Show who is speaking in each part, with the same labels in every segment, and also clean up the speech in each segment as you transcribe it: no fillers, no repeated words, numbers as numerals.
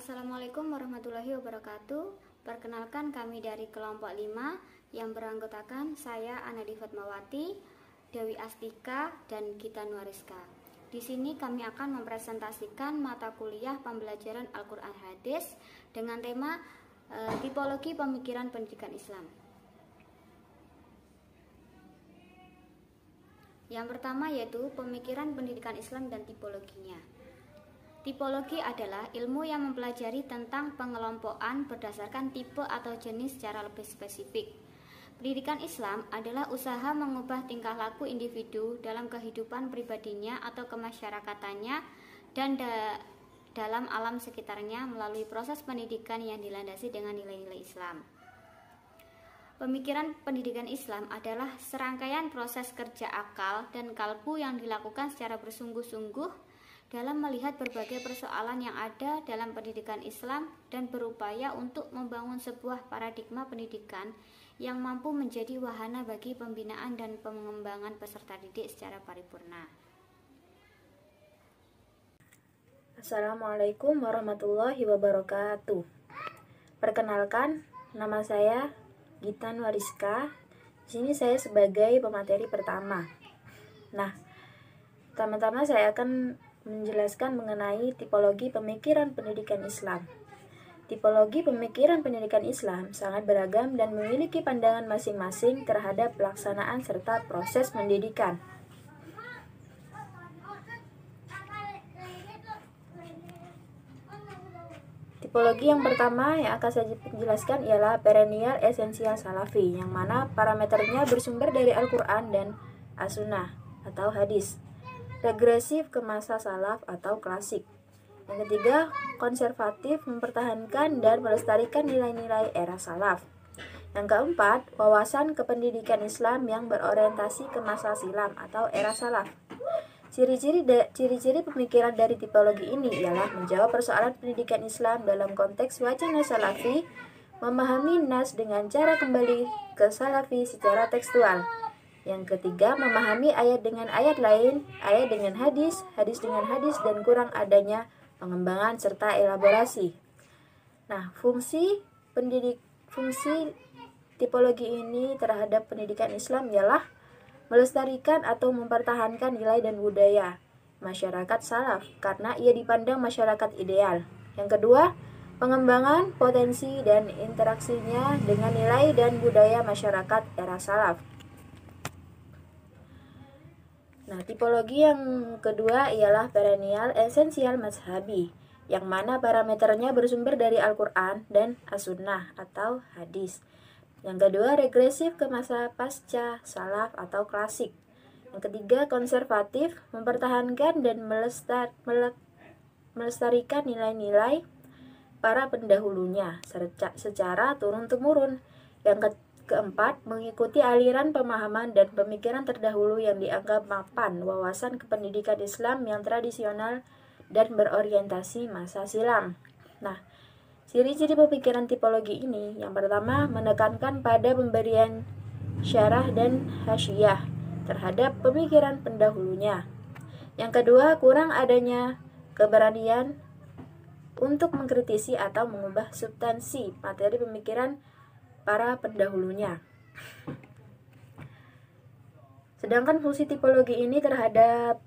Speaker 1: Assalamualaikum warahmatullahi wabarakatuh. Perkenalkan, kami dari kelompok 5 yang beranggotakan saya Anadi Fatmawati, Dewi Astika, dan Gita Nuariska. Di sini kami akan mempresentasikan mata kuliah pembelajaran Al-Quran Hadis dengan tema tipologi pemikiran pendidikan Islam. Yang pertama yaitu pemikiran pendidikan Islam dan tipologinya. Tipologi adalah ilmu yang mempelajari tentang pengelompokan berdasarkan tipe atau jenis secara lebih spesifik. Pendidikan Islam adalah usaha mengubah tingkah laku individu dalam kehidupan pribadinya atau kemasyarakatannya dan dalam alam sekitarnya melalui proses pendidikan yang dilandasi dengan nilai-nilai Islam. Pemikiran pendidikan Islam adalah serangkaian proses kerja akal dan kalbu yang dilakukan secara bersungguh-sungguh dalam melihat berbagai persoalan yang ada dalam pendidikan Islam dan berupaya untuk membangun sebuah paradigma pendidikan yang mampu menjadi wahana bagi pembinaan dan pengembangan peserta didik secara paripurna.
Speaker 2: Assalamualaikum warahmatullahi wabarakatuh. Perkenalkan, nama saya Gita Nuariska. Di sini saya sebagai pemateri pertama. Nah, pertama-tama saya akan menjelaskan mengenai tipologi pemikiran pendidikan Islam. Tipologi pemikiran pendidikan Islam sangat beragam dan memiliki pandangan masing-masing terhadap pelaksanaan serta proses pendidikan. Tipologi yang pertama yang akan saya jelaskan ialah perennial esensial salafi, yang mana parameternya bersumber dari Al-Quran dan As-Sunnah atau hadis. Regresif ke masa salaf atau klasik. Yang ketiga, konservatif, mempertahankan dan melestarikan nilai-nilai era salaf. Yang keempat, wawasan kependidikan Islam yang berorientasi ke masa silam atau era salaf. Ciri-ciri pemikiran dari tipologi ini ialah menjawab persoalan pendidikan Islam dalam konteks wacana salafi, memahami nas dengan cara kembali ke salafi secara tekstual. Yang ketiga, memahami ayat dengan ayat lain, ayat dengan hadis, hadis dengan hadis, dan kurang adanya pengembangan serta elaborasi. Nah, fungsi tipologi ini terhadap pendidikan Islam ialah melestarikan atau mempertahankan nilai dan budaya masyarakat salaf karena ia dipandang masyarakat ideal. Yang kedua, pengembangan potensi dan interaksinya dengan nilai dan budaya masyarakat era salaf. Nah, tipologi yang kedua ialah perennial esensial mazhabi, yang mana parameternya bersumber dari Al-Quran dan As-Sunnah atau hadis. Yang kedua, regresif ke masa pasca salaf atau klasik. Yang ketiga, konservatif, mempertahankan dan melestarikan nilai-nilai para pendahulunya secara turun-temurun. Yang keempat, mengikuti aliran pemahaman dan pemikiran terdahulu yang dianggap mapan wawasan kependidikan Islam yang tradisional dan berorientasi masa silam. Nah, ciri-ciri pemikiran tipologi ini, yang pertama, menekankan pada pemberian syarah dan hasyiah terhadap pemikiran pendahulunya. Yang kedua, kurang adanya keberanian untuk mengkritisi atau mengubah substansi materi pemikiran para pendahulunya. Sedangkan fungsi tipologi ini terhadap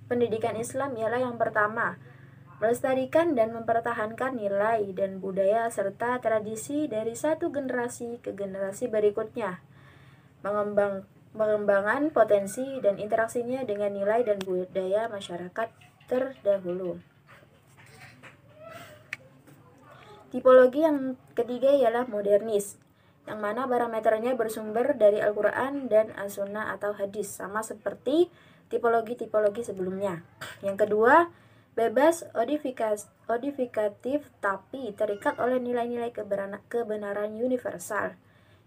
Speaker 2: pendidikan Islam ialah yang pertama, melestarikan dan mempertahankan nilai dan budaya serta tradisi dari satu generasi ke generasi berikutnya, pengembangan potensi dan interaksinya dengan nilai dan budaya masyarakat terdahulu. Tipologi yang ketiga ialah modernis, yang mana parameternya bersumber dari Al-Quran dan As-Sunnah atau hadis, sama seperti tipologi-tipologi sebelumnya. Yang kedua, bebas odifikatif tapi terikat oleh nilai-nilai kebenaran universal.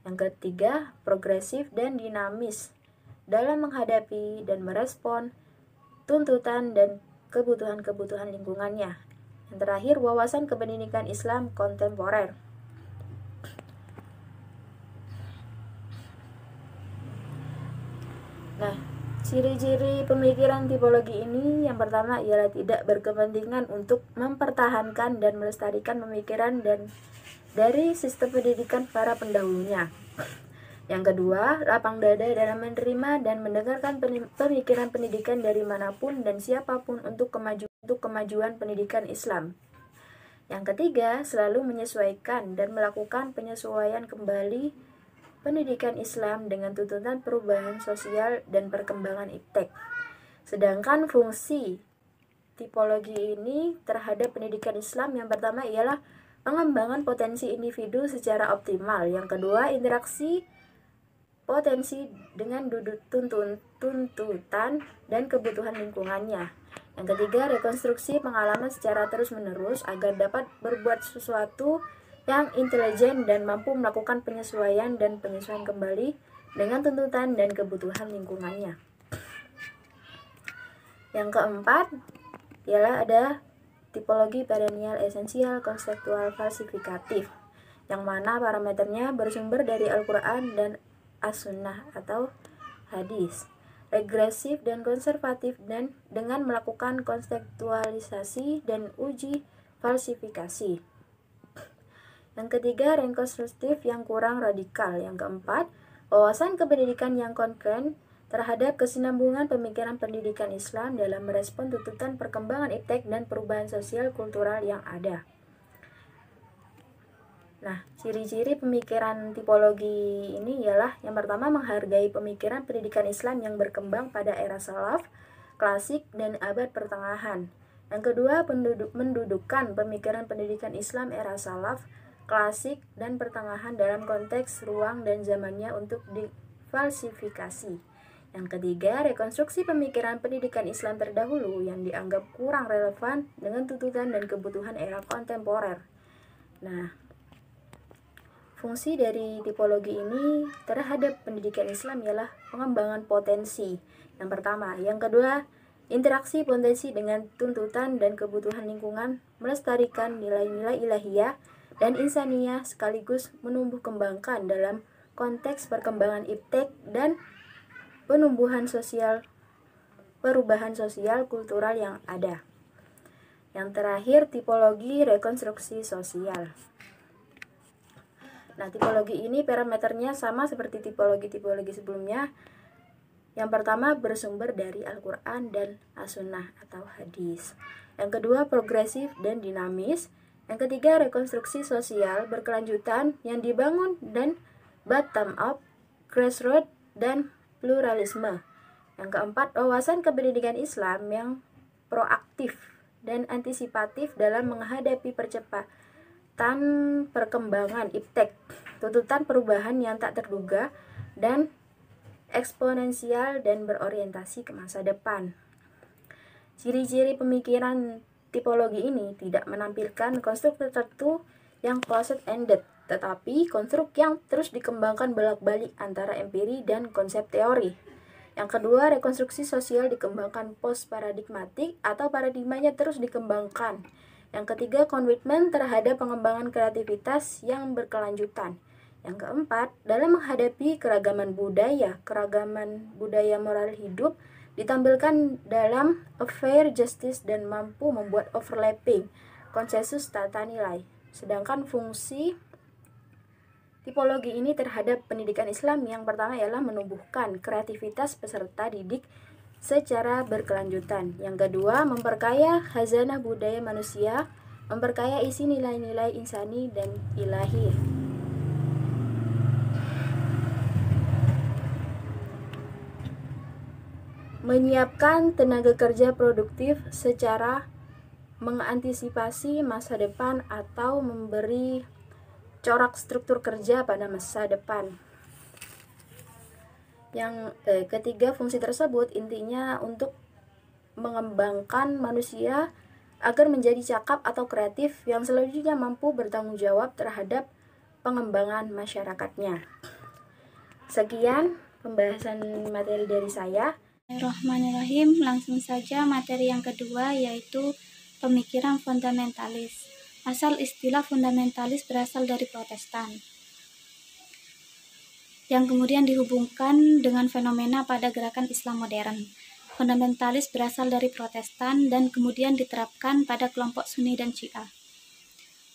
Speaker 2: Yang ketiga, progresif dan dinamis dalam menghadapi dan merespon tuntutan dan kebutuhan-kebutuhan lingkungannya. Yang terakhir, wawasan kependidikan Islam kontemporer. Nah, Ciri-ciri pemikiran tipologi ini yang pertama ialah tidak berkepentingan untuk mempertahankan dan melestarikan pemikiran dan dari sistem pendidikan para pendahulunya. Yang kedua, lapang dada dalam menerima dan mendengarkan pemikiran pendidikan dari manapun dan siapapun untuk kemajuan pendidikan Islam. Yang ketiga, selalu menyesuaikan dan melakukan penyesuaian kembali pendidikan Islam dengan tuntutan perubahan sosial dan perkembangan iptek. Sedangkan fungsi tipologi ini terhadap pendidikan Islam yang pertama ialah pengembangan potensi individu secara optimal. Yang kedua, interaksi potensi dengan tuntutan dan kebutuhan lingkungannya. Yang ketiga, rekonstruksi pengalaman secara terus-menerus agar dapat berbuat sesuatu yang intelijen dan mampu melakukan penyesuaian kembali dengan tuntutan dan kebutuhan lingkungannya. Yang keempat ialah ada tipologi perennial esensial konseptual falsifikatif, yang mana parameternya bersumber dari Al-Quran dan As-Sunnah atau hadis, regresif dan konservatif dan dengan melakukan konseptualisasi dan uji falsifikasi. Yang ketiga, rekonstruktif yang kurang radikal. Yang keempat, wawasan kependidikan yang konkret terhadap kesinambungan pemikiran pendidikan Islam dalam merespon tuntutan perkembangan iptek dan perubahan sosial kultural yang ada. Nah, ciri-ciri pemikiran tipologi ini ialah yang pertama, menghargai pemikiran pendidikan Islam yang berkembang pada era salaf, klasik, dan abad pertengahan. Yang kedua, mendudukkan pemikiran pendidikan Islam era salaf, klasik, dan pertengahan dalam konteks ruang dan zamannya untuk difalsifikasi. Yang ketiga, rekonstruksi pemikiran pendidikan Islam terdahulu yang dianggap kurang relevan dengan tuntutan dan kebutuhan era kontemporer. Nah, fungsi dari tipologi ini terhadap pendidikan Islam ialah pengembangan potensi. Yang pertama. Yang kedua, interaksi potensi dengan tuntutan dan kebutuhan lingkungan, melestarikan nilai-nilai ilahiyah dan insaniyah sekaligus menumbuh kembangkan dalam konteks perkembangan iptek dan perubahan sosial kultural yang ada. Yang terakhir, tipologi rekonstruksi sosial. Nah, tipologi ini parameternya sama seperti tipologi sebelumnya. Yang pertama, bersumber dari Al-Quran dan As-Sunnah atau hadis. Yang kedua, progresif dan dinamis. Yang ketiga, rekonstruksi sosial berkelanjutan yang dibangun dan bottom up, grassroots, dan pluralisme. Yang keempat, wawasan kependidikan Islam yang proaktif dan antisipatif dalam menghadapi percepatan perkembangan iptek, tuntutan perubahan yang tak terduga dan eksponensial dan berorientasi ke masa depan. Ciri-ciri pemikiran tipologi ini tidak menampilkan konstruk tertentu yang closed-ended, tetapi konstruk yang terus dikembangkan bolak-balik antara empiri dan konsep teori. Yang kedua, rekonstruksi sosial dikembangkan post-paradigmatik atau paradigmanya terus dikembangkan. Yang ketiga, komitmen terhadap pengembangan kreativitas yang berkelanjutan. Yang keempat, dalam menghadapi keragaman budaya moral hidup ditampilkan dalam a fair justice dan mampu membuat overlapping konsensus tata nilai. Sedangkan fungsi tipologi ini terhadap pendidikan Islam yang pertama ialah menumbuhkan kreativitas peserta didik secara berkelanjutan. Yang kedua, memperkaya khazanah budaya manusia, memperkaya isi nilai-nilai insani dan ilahi. Menyiapkan tenaga kerja produktif secara mengantisipasi masa depan atau memberi corak struktur kerja pada masa depan. Yang ketiga, fungsi tersebut intinya untuk mengembangkan manusia agar menjadi cakap atau kreatif yang selanjutnya mampu bertanggung jawab terhadap pengembangan masyarakatnya. Sekian pembahasan materi dari saya.
Speaker 1: Bismillahirrahmanirrahim. Langsung saja materi yang kedua, yaitu pemikiran fundamentalis. Asal istilah fundamentalis berasal dari Protestan.
Speaker 3: yang kemudian dihubungkan dengan fenomena pada gerakan Islam modern. Fundamentalis berasal dari Protestan dan kemudian diterapkan pada kelompok Sunni dan Syiah.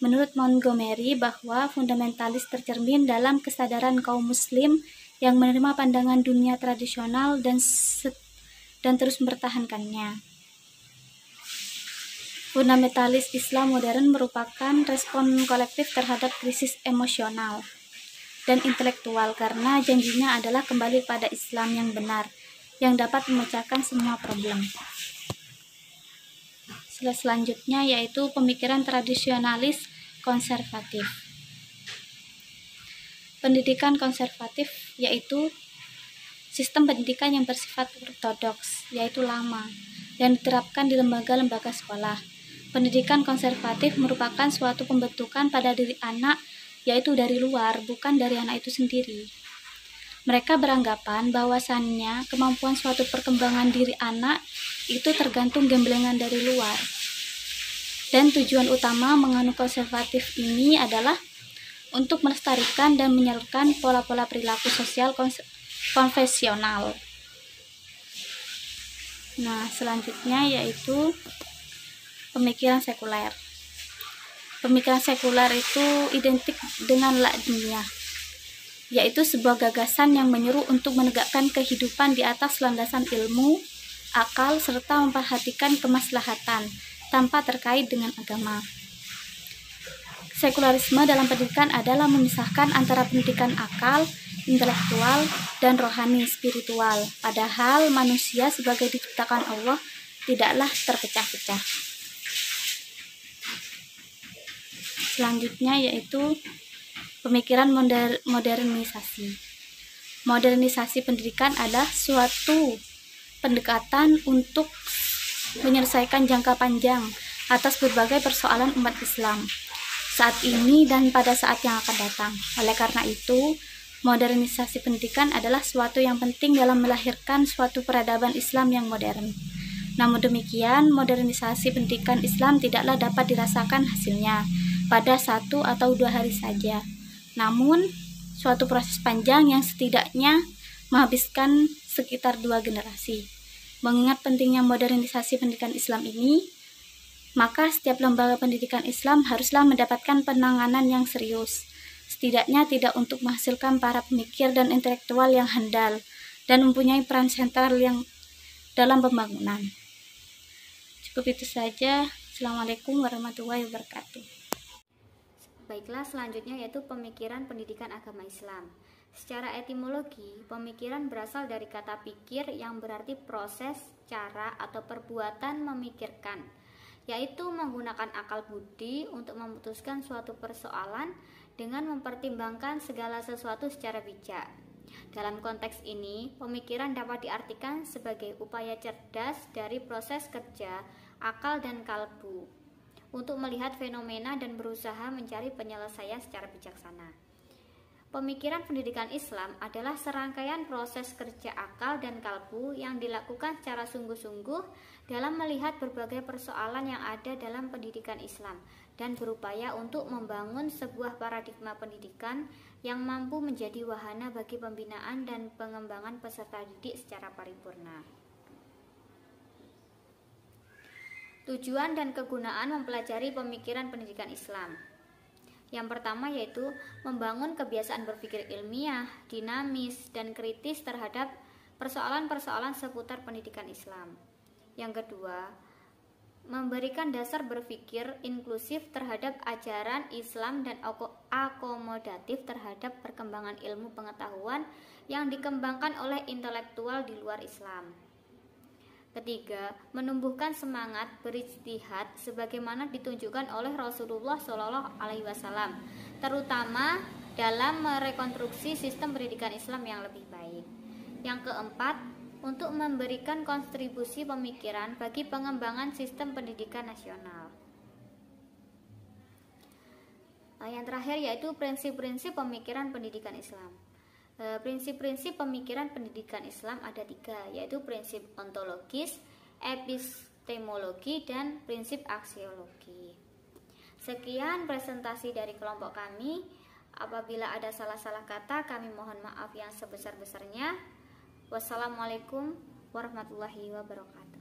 Speaker 3: Menurut Montgomery bahwa fundamentalis tercermin dalam kesadaran kaum muslim yang menerima pandangan dunia tradisional dan terus mempertahankannya. Fundamentalis Islam modern merupakan respon kolektif terhadap krisis emosional dan intelektual karena janjinya adalah kembali pada Islam yang benar yang dapat memecahkan semua problem. Selanjutnya yaitu pemikiran tradisionalis konservatif. Pendidikan konservatif yaitu sistem pendidikan yang bersifat ortodoks, yaitu lama, yang diterapkan di lembaga-lembaga sekolah. Pendidikan konservatif merupakan suatu pembentukan pada diri anak, yaitu dari luar, bukan dari anak itu sendiri. Mereka beranggapan bahwasannya kemampuan suatu perkembangan diri anak itu tergantung gemblengan dari luar. Dan tujuan utama menganut konservatif ini adalah untuk melestarikan dan menyalurkan pola-pola perilaku sosial konvensional. Nah, selanjutnya yaitu pemikiran sekuler. Pemikiran sekuler itu identik dengan la-diniyah, yaitu sebuah gagasan yang menyuruh untuk menegakkan kehidupan di atas landasan ilmu, akal, serta memperhatikan kemaslahatan tanpa terkait dengan agama. Sekularisme dalam pendidikan adalah memisahkan antara pendidikan akal, intelektual, dan rohani spiritual, padahal manusia sebagai diciptakan Allah tidaklah terpecah-pecah. Selanjutnya yaitu pemikiran modernisasi. Modernisasi pendidikan adalah suatu pendekatan untuk menyelesaikan jangka panjang atas berbagai persoalan umat Islam saat ini dan pada saat yang akan datang. Oleh karena itu, modernisasi pendidikan adalah suatu yang penting dalam melahirkan suatu peradaban Islam yang modern. Namun demikian, modernisasi pendidikan Islam tidaklah dapat dirasakan hasilnya pada 1 atau 2 hari saja. Namun, suatu proses panjang yang setidaknya menghabiskan sekitar 2 generasi. Mengingat pentingnya modernisasi pendidikan Islam ini, maka setiap lembaga pendidikan Islam haruslah mendapatkan penanganan yang serius. Setidaknya tidak untuk menghasilkan para pemikir dan intelektual yang handal dan mempunyai peran sentral yang dalam pembangunan. Cukup itu saja. Assalamualaikum warahmatullahi wabarakatuh.
Speaker 1: Baiklah, selanjutnya yaitu pemikiran pendidikan agama Islam. Secara etimologi, pemikiran berasal dari kata pikir yang berarti proses, cara, atau perbuatan memikirkan, yaitu menggunakan akal budi untuk memutuskan suatu persoalan dengan mempertimbangkan segala sesuatu secara bijak. Dalam konteks ini, pemikiran dapat diartikan sebagai upaya cerdas dari proses kerja akal dan kalbu untuk melihat fenomena dan berusaha mencari penyelesaian secara bijaksana. Pemikiran pendidikan Islam adalah serangkaian proses kerja akal dan kalbu yang dilakukan secara sungguh-sungguh dalam melihat berbagai persoalan yang ada dalam pendidikan Islam dan berupaya untuk membangun sebuah paradigma pendidikan yang mampu menjadi wahana bagi pembinaan dan pengembangan peserta didik secara paripurna. Tujuan dan kegunaan mempelajari pemikiran pendidikan Islam. Yang pertama yaitu membangun kebiasaan berpikir ilmiah, dinamis, dan kritis terhadap persoalan-persoalan seputar pendidikan Islam. Yang kedua, memberikan dasar berpikir inklusif terhadap ajaran Islam dan akomodatif terhadap perkembangan ilmu pengetahuan yang dikembangkan oleh intelektual di luar Islam. Ketiga, menumbuhkan semangat berijtihad sebagaimana ditunjukkan oleh Rasulullah SAW, terutama dalam merekonstruksi sistem pendidikan Islam yang lebih baik. Yang keempat, untuk memberikan kontribusi pemikiran bagi pengembangan sistem pendidikan nasional. Yang terakhir yaitu prinsip-prinsip pemikiran pendidikan Islam. Prinsip-prinsip pemikiran pendidikan Islam ada 3, yaitu prinsip ontologis, epistemologi, dan prinsip aksiologi. Sekian presentasi dari kelompok kami. Apabila ada salah-salah kata, kami mohon maaf yang sebesar-besarnya. Wassalamualaikum warahmatullahi wabarakatuh.